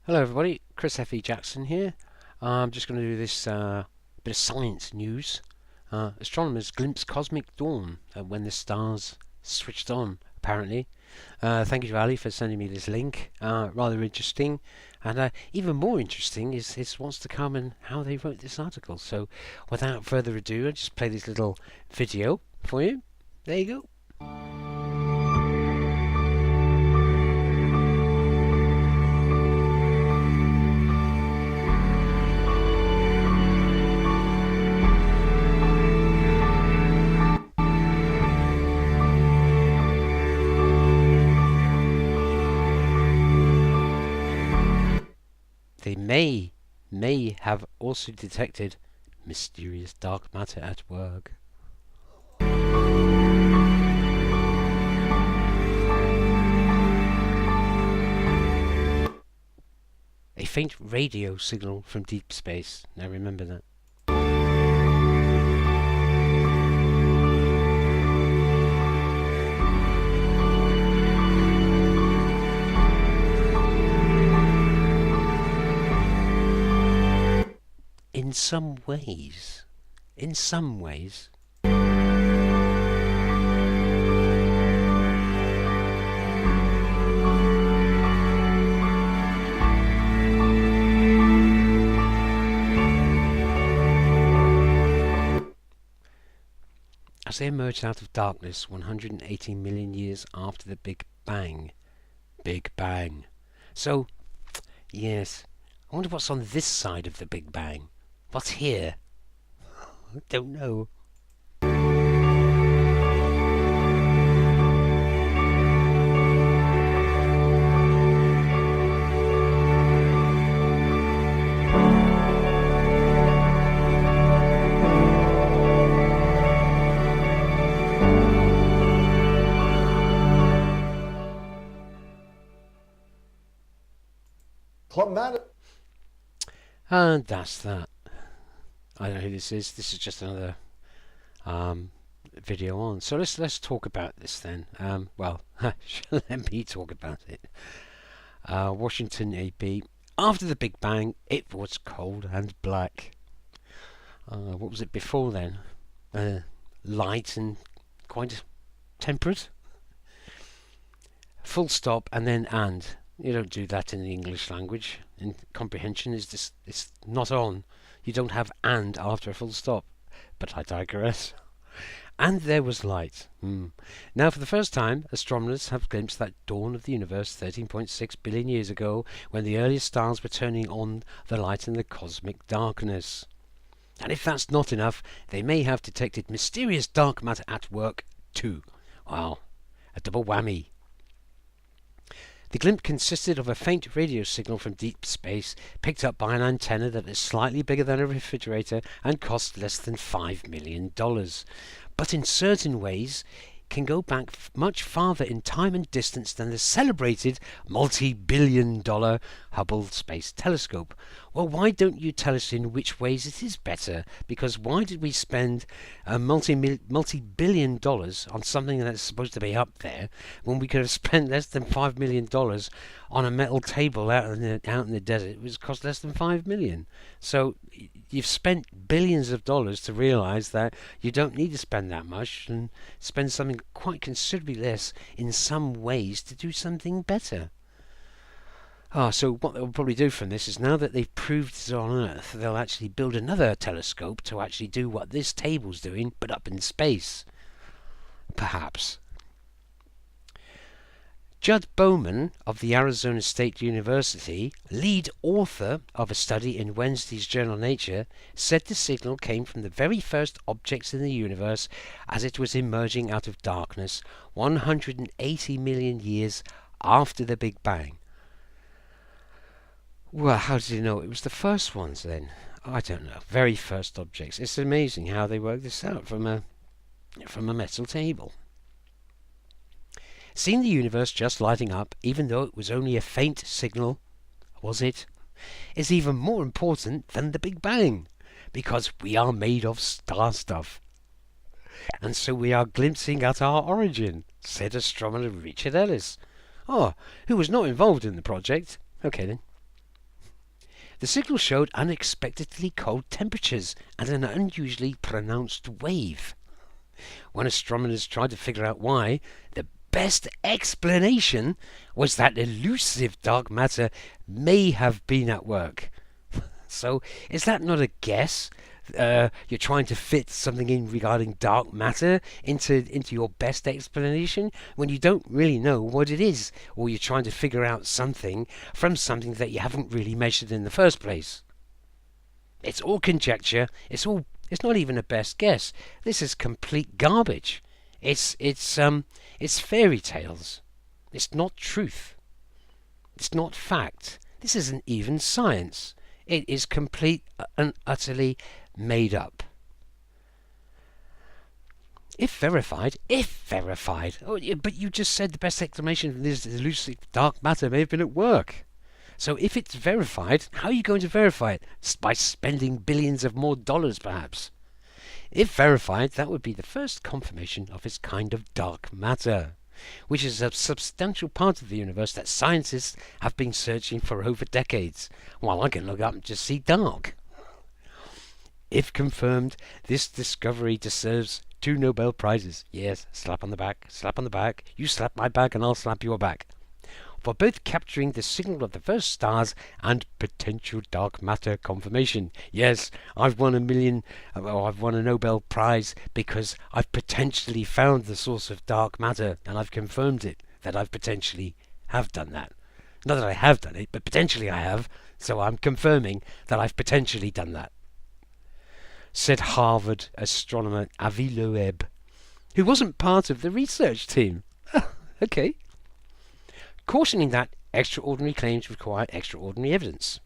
Hello everybody, Chris F.E. Jackson here. I'm just going to do this bit of science news. Astronomers glimpse cosmic dawn when the stars switched on, apparently. Thank you to Ali for sending me this link. Rather interesting. And even more interesting is what's to come and how they wrote this article. So without further ado, I'll just play this little video for you. There you go. They may have also detected mysterious dark matter at work. A faint radio signal from deep space. Now remember that. In some ways, as they emerged out of darkness 180 million years after the Big Bang. So, yes, I wonder what's on this side of the Big Bang. What's here? I don't know. And that's that. I don't know who this is. This is just another video on. So let's talk about this then. Well, let me talk about it. Washington AP. After the Big Bang, it was cold and black. What was it before then? Light and quite temperate. Full stop and then and. You don't do that in the English language. In comprehension is this, it's not on. You don't have and after a full stop. But I digress. And there was light. Now for the first time, astronomers have glimpsed that dawn of the universe 13.6 billion years ago, when the earliest stars were turning on the light in the cosmic darkness. And if that's not enough, they may have detected mysterious dark matter at work too. Wow, a double whammy. The glimpse consisted of a faint radio signal from deep space, picked up by an antenna that is slightly bigger than a refrigerator and cost less than $5 million. But in certain ways can go back much farther in time and distance than the celebrated multi-billion-dollar Hubble Space Telescope. Well, why don't you tell us in which ways it is better? Because why did we spend a multi-billion dollars on something that's supposed to be up there when we could have spent less than $5 million on a metal table out in the desert, which cost less than $5 million? So you've spent billions of dollars to realise that you don't need to spend that much and spend something quite considerably less in some ways to do something better. So what they'll probably do from this is, now that they've proved it on Earth, they'll actually build another telescope to actually do what this table's doing, but up in space. Perhaps. Judd Bowman of the Arizona State University, lead author of a study in Wednesday's journal Nature, said the signal came from the very first objects in the universe as it was emerging out of darkness 180 million years after the Big Bang. Well, how did he know it was the first ones then? I don't know. Very first objects. It's amazing how they worked this out from a metal table. Seeing the universe just lighting up, even though it was only a faint signal, was it, is even more important than the Big Bang, because we are made of star stuff. And so we are glimpsing at our origin, said astronomer Richard Ellis, who was not involved in the project. Okay then. The signal showed unexpectedly cold temperatures and an unusually pronounced wave. When astronomers tried to figure out why, the best explanation was that elusive dark matter may have been at work. So, is that not a guess? You're trying to fit something in regarding dark matter into your best explanation when you don't really know what it is, or you're trying to figure out something from something that you haven't really measured in the first place. It's all conjecture. It's not even a best guess. This is complete garbage. It's fairy tales. It's not truth. It's not fact. This isn't even science. It is complete and utterly made up. If verified, oh, yeah, but you just said the best explanation for this elusive dark matter may have been at work. So if it's verified, how are you going to verify it? By spending billions of more dollars, perhaps. If verified, that would be the first confirmation of its kind of dark matter, which is a substantial part of the universe that scientists have been searching for over decades. Well, I can look up and just see dark. If confirmed, this discovery deserves 2 Nobel Prizes. Yes, slap on the back, slap on the back. You slap my back and I'll slap your back. For both capturing the signal of the first stars and potential dark matter confirmation. Yes, I've won a Nobel Prize because I've potentially found the source of dark matter and I've confirmed it, that I've potentially have done that. Not that I have done it, but potentially I have, so I'm confirming that I've potentially done that. Said Harvard astronomer Avi Loeb, who wasn't part of the research team. Okay. Cautioning that extraordinary claims require extraordinary evidence.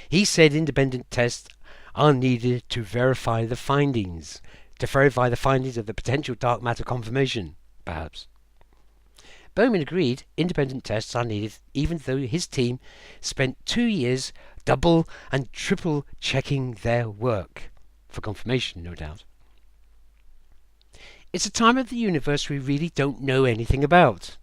He said independent tests are needed to verify the findings of the potential dark matter confirmation, perhaps. Bowman agreed independent tests are needed, even though his team spent 2 years double and triple checking their work. For confirmation, no doubt. It's a time of the universe we really don't know anything about.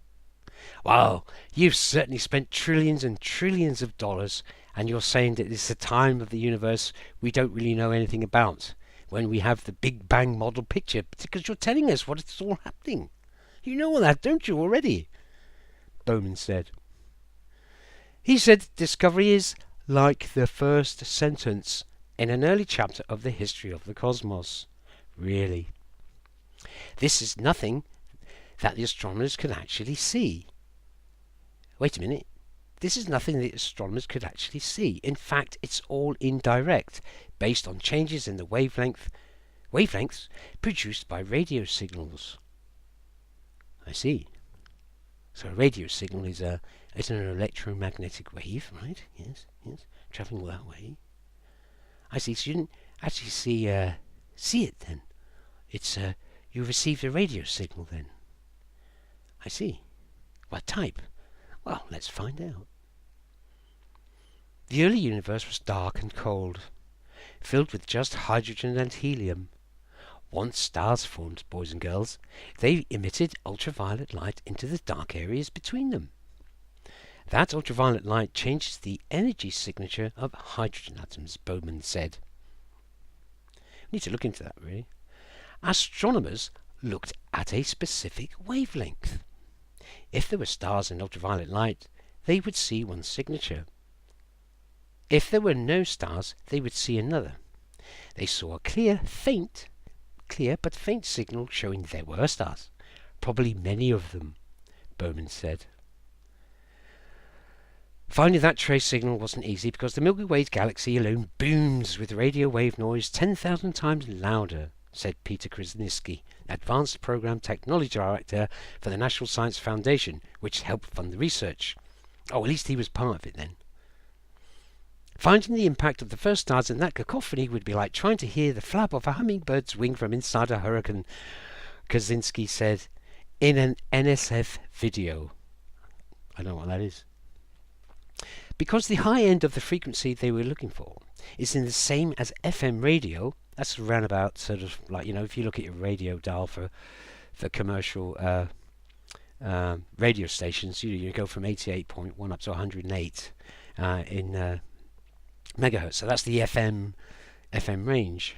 Well, you've certainly spent trillions and trillions of dollars, and you're saying that it's a time of the universe we don't really know anything about, when we have the Big Bang model picture, because you're telling us what it's all happening. You know all that, don't you, already? Bowman said. He said discovery is like the first sentence in an early chapter of the history of the cosmos. Really. This is nothing that the astronomers could actually see. Wait a minute. This is nothing that astronomers could actually see. In fact, it's all indirect, based on changes in the wavelengths produced by radio signals. I see. So a radio signal is an electromagnetic wave, right? Yes, travelling that way. I see. So you didn't actually see it then. It's you received a radio signal then. I see. What type? Well, let's find out. The early universe was dark and cold, filled with just hydrogen and helium. Once stars formed, boys and girls, they emitted ultraviolet light into the dark areas between them. That ultraviolet light changes the energy signature of hydrogen atoms, Bowman said. We need to look into that, really. Astronomers looked at a specific wavelength. If there were stars in ultraviolet light, they would see one signature. If there were no stars, they would see another. They saw a clear but faint signal showing there were stars. Probably many of them, Bowman said. Finding that trace signal wasn't easy because the Milky Way galaxy alone booms with radio wave noise 10,000 times louder, said Peter Krasniewski, Advanced Program Technology Director for the National Science Foundation, which helped fund the research. Oh, at least he was part of it then. Finding the impact of the first stars in that cacophony would be like trying to hear the flap of a hummingbird's wing from inside a hurricane, Kaczynski said in an NSF video. I don't know what that is. Because the high end of the frequency they were looking for is in the same as FM radio, that's around about sort of like, if you look at your radio dial for commercial radio stations, you go from 88.1 up to 108 in megahertz. So that's the FM range.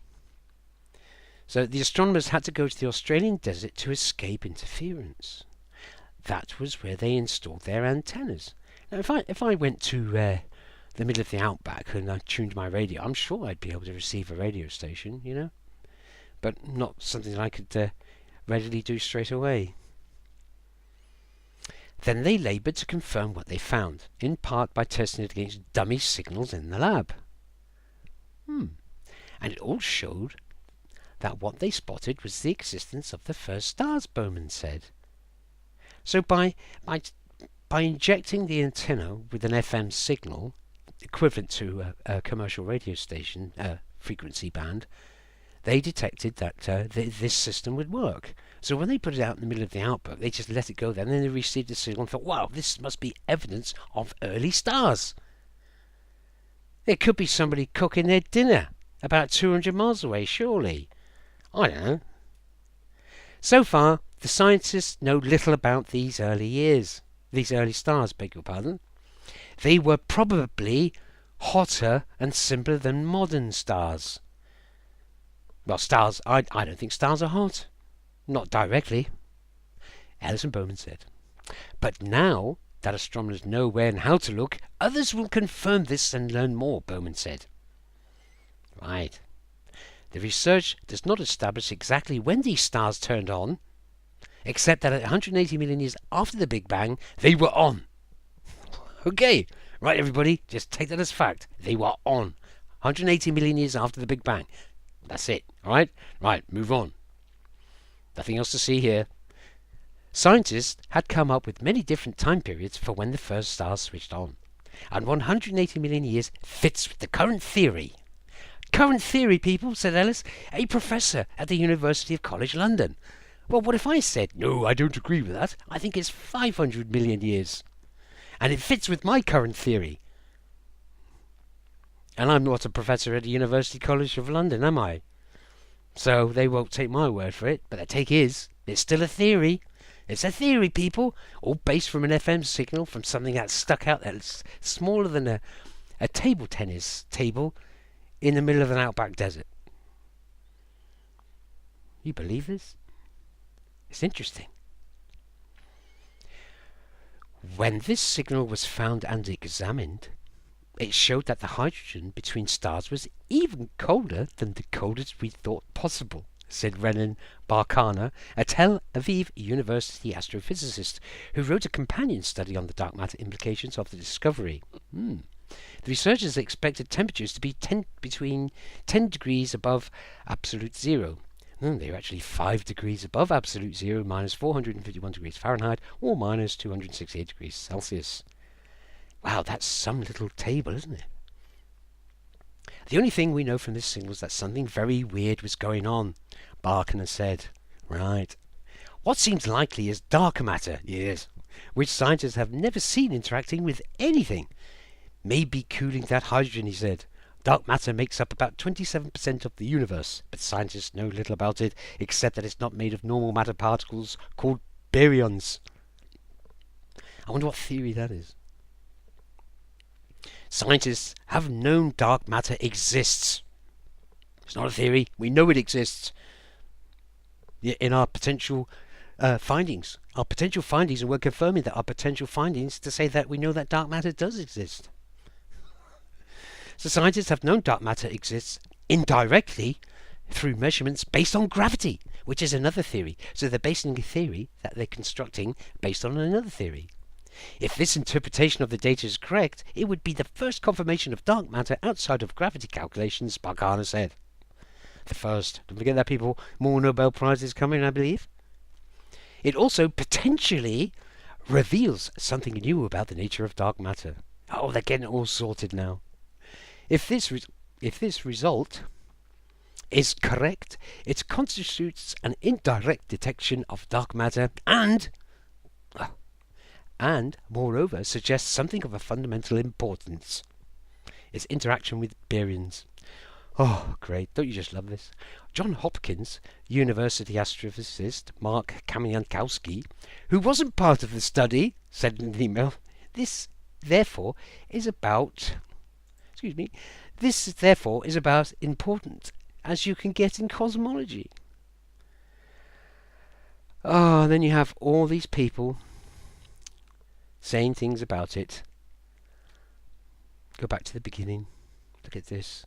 So the astronomers had to go to the Australian desert to escape interference. That was where they installed their antennas. Now, if I went to the middle of the outback and I tuned my radio, I'm sure I'd be able to receive a radio station, you know, but not something that I could readily do straight away. Then they laboured to confirm what they found, in part by testing it against dummy signals in the lab. And it all showed that what they spotted was the existence of the first stars, Bowman said. So by injecting the antenna with an FM signal, equivalent to a commercial radio station frequency band, they detected that this system would work. So when they put it out in the middle of the outback, they just let it go there, and then they received a signal and thought, wow, this must be evidence of early stars. It could be somebody cooking their dinner about 200 miles away, surely. I don't know. So far, the scientists know little about these early stars, beg your pardon. They were probably hotter and simpler than modern stars. Well, stars, I don't think stars are hot. Not directly, Ellison Bowman said. But now that astronomers know where and how to look, others will confirm this and learn more, Bowman said. Right. The research does not establish exactly when these stars turned on, except that at 180 million years after the Big Bang, they were on. Okay, right everybody, just take that as fact. They were on. 180 million years after the Big Bang. That's it, alright? Right, move on. Nothing else to see here. Scientists had come up with many different time periods for when the first stars switched on. And 180 million years fits with the current theory. Current theory, people, said Ellis, a professor at the University of College London. Well, what if I said, no, I don't agree with that. I think it's 500 million years. And it fits with my current theory. And I'm not a professor at the University College of London, am I? So they won't take my word for it, but they take his. It's still a theory. It's a theory, people, all based from an FM signal from something that's stuck out there. It's smaller than a table tennis table in the middle of an outback desert. You believe this? It's interesting. When this signal was found and examined, it showed that the hydrogen between stars was even colder than the coldest we thought possible, said Renan Barkana, a Tel Aviv University astrophysicist who wrote a companion study on the dark matter implications of the discovery. The researchers expected temperatures to be between 10 degrees above absolute zero. They were actually 5 degrees above absolute zero, minus 451 degrees Fahrenheit, or minus 268 degrees Celsius. Wow, that's some little table, isn't it? The only thing we know from this signal is that something very weird was going on, Barkana said. Right. What seems likely is dark matter, yes, which scientists have never seen interacting with anything. Maybe cooling that hydrogen, he said. Dark matter makes up about 27% of the universe, but scientists know little about it, except that it's not made of normal matter particles called baryons. I wonder what theory that is. Scientists have known dark matter exists. It's not a theory. We know it exists. In our potential findings. Our potential findings, and we're confirming that our potential findings to say that we know that dark matter does exist. So scientists have known dark matter exists indirectly through measurements based on gravity, which is another theory. So they're basing a theory that they're constructing based on another theory. If this interpretation of the data is correct, it would be the first confirmation of dark matter outside of gravity calculations, Barkana said. The first. Don't forget that, people. More Nobel Prizes coming, I believe. It also potentially reveals something new about the nature of dark matter. Oh, they're getting it all sorted now. If this result is correct, it constitutes an indirect detection of dark matter and moreover suggests something of a fundamental importance. Its interaction with baryons. Oh, great. Don't you just love this? John Hopkins, University astrophysicist Mark Kamiankowski, who wasn't part of the study, said in an email, this, therefore, is about This, therefore, is about important as you can get in cosmology. Oh, and then you have all these people saying things about it. Go back to the beginning. Look at this.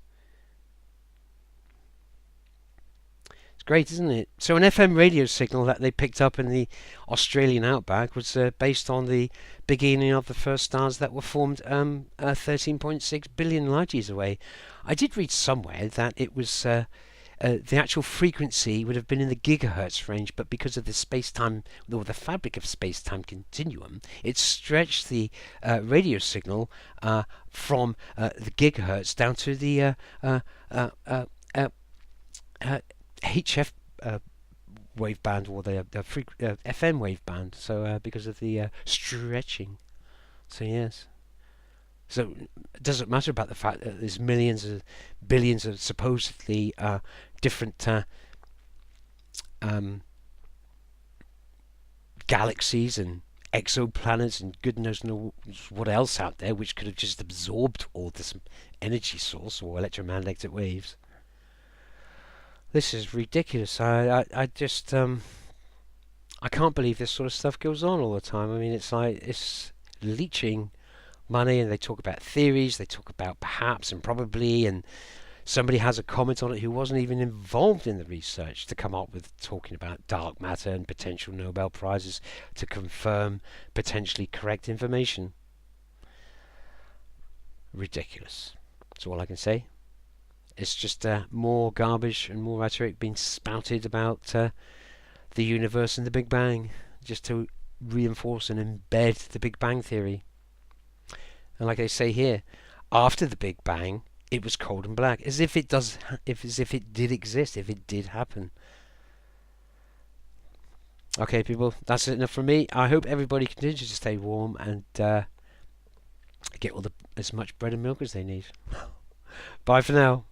It's great, isn't it? So an FM radio signal that they picked up in the Australian outback was based on the beginning of the first stars that were formed 13.6 billion light years away. I did read somewhere that it was the actual frequency would have been in the gigahertz range, but because of the space-time, or the fabric of space-time continuum, it stretched the radio signal from the gigahertz down to the HF waveband, or the FM waveband. So because of the stretching. So yes. So it doesn't matter about the fact that there's millions of billions of supposedly different galaxies and exoplanets and goodness knows what else out there, which could have just absorbed all this energy source or electromagnetic waves. This is ridiculous. I just I can't believe this sort of stuff goes on all the time. I mean, it's like it's leeching money, and they talk about theories, they talk about perhaps and probably, and somebody has a comment on it who wasn't even involved in the research to come up with talking about dark matter and potential Nobel Prizes to confirm potentially correct information. Ridiculous. That's all I can say. It's just more garbage and more rhetoric being spouted about the universe and the Big Bang, just to reinforce and embed the Big Bang theory. And like they say here, after the Big Bang, it was cold and black, as if it did exist, if it did happen. Okay, people, that's enough from me. I hope everybody continues to stay warm and get as much bread and milk as they need. Bye for now.